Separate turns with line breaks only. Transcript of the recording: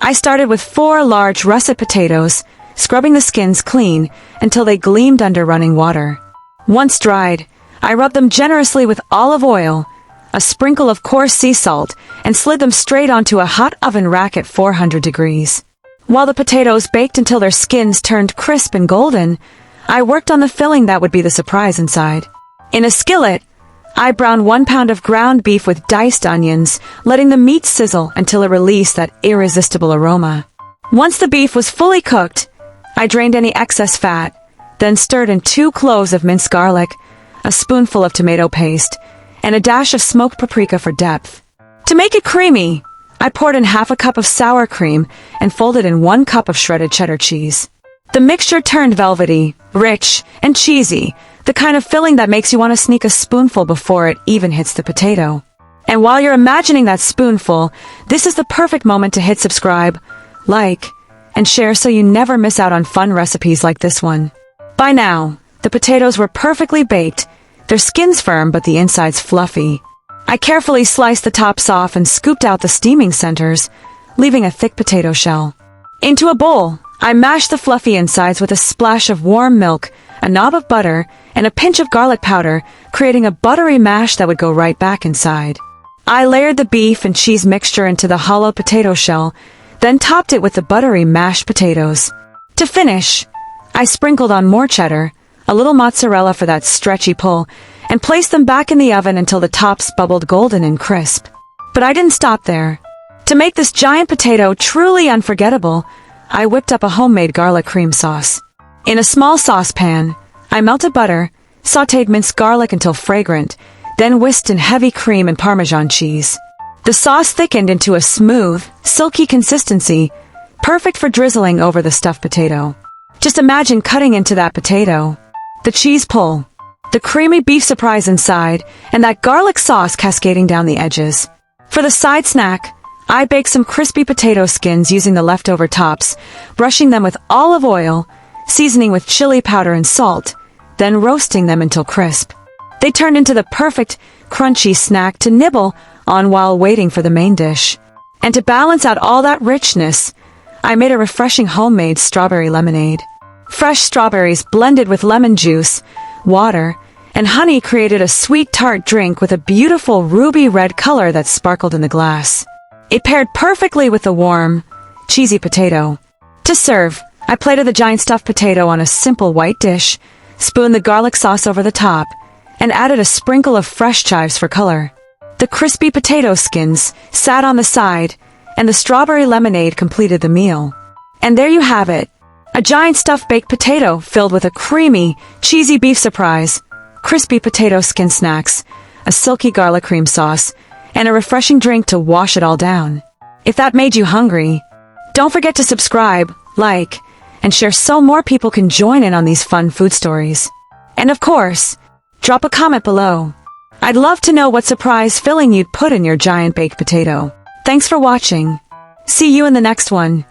I started with 4 large russet potatoes, scrubbing the skins clean until they gleamed under running water. Once dried, I rubbed them generously with olive oil, a sprinkle of coarse sea salt, and slid them straight onto a hot oven rack at 400 degrees. While the potatoes baked until their skins turned crisp and golden, I worked on the filling that would be the surprise inside. In a skillet, I browned 1 pound of ground beef with diced onions, letting the meat sizzle until it released that irresistible aroma. Once the beef was fully cooked, I drained any excess fat, then stirred in 2 cloves of minced garlic, a spoonful of tomato paste, and a dash of smoked paprika for depth. To make it creamy, I poured in half a cup of sour cream and folded in 1 cup of shredded cheddar cheese. The mixture turned velvety, rich, and cheesy, the kind of filling that makes you want to sneak a spoonful before it even hits the potato. And while you're imagining that spoonful, this is the perfect moment to hit subscribe, like, and share so you never miss out on fun recipes like this one. By now, the potatoes were perfectly baked, their skins firm but the insides fluffy. I carefully sliced the tops off and scooped out the steaming centers, leaving a thick potato shell. Into a bowl, I mashed the fluffy insides with a splash of warm milk, a knob of butter, and a pinch of garlic powder, creating a buttery mash that would go right back inside. I layered the beef and cheese mixture into the hollow potato shell, then topped it with the buttery mashed potatoes. To finish, I sprinkled on more cheddar, a little mozzarella for that stretchy pull, and placed them back in the oven until the tops bubbled golden and crisp. But I didn't stop there. To make this giant potato truly unforgettable, I whipped up a homemade garlic cream sauce. In a small saucepan, I melted butter, sautéed minced garlic until fragrant, then whisked in heavy cream and Parmesan cheese. The sauce thickened into a smooth, silky consistency, perfect for drizzling over the stuffed potato. Just imagine cutting into that potato, the cheese pull, the creamy beef surprise inside, and that garlic sauce cascading down the edges. For the side snack, I baked some crispy potato skins using the leftover tops, brushing them with olive oil, seasoning with chili powder and salt, then roasting them until crisp. They turned into the perfect, crunchy snack to nibble on while waiting for the main dish. And to balance out all that richness, I made a refreshing homemade strawberry lemonade. Fresh strawberries blended with lemon juice, water, and honey created a sweet tart drink with a beautiful ruby red color that sparkled in the glass. It paired perfectly with the warm, cheesy potato. To serve, I plated the giant stuffed potato on a simple white dish, spooned the garlic sauce over the top, and added a sprinkle of fresh chives for color. The crispy potato skins sat on the side, and the strawberry lemonade completed the meal. And there you have it, a giant stuffed baked potato filled with a creamy, cheesy beef surprise, crispy potato skin snacks, a silky garlic cream sauce, and a refreshing drink to wash it all down. If that made you hungry, don't forget to subscribe, like, and share so more people can join in on these fun food stories. And of course, drop a comment below. I'd love to know what surprise filling you'd put in your giant baked potato. Thanks for watching. See you in the next one.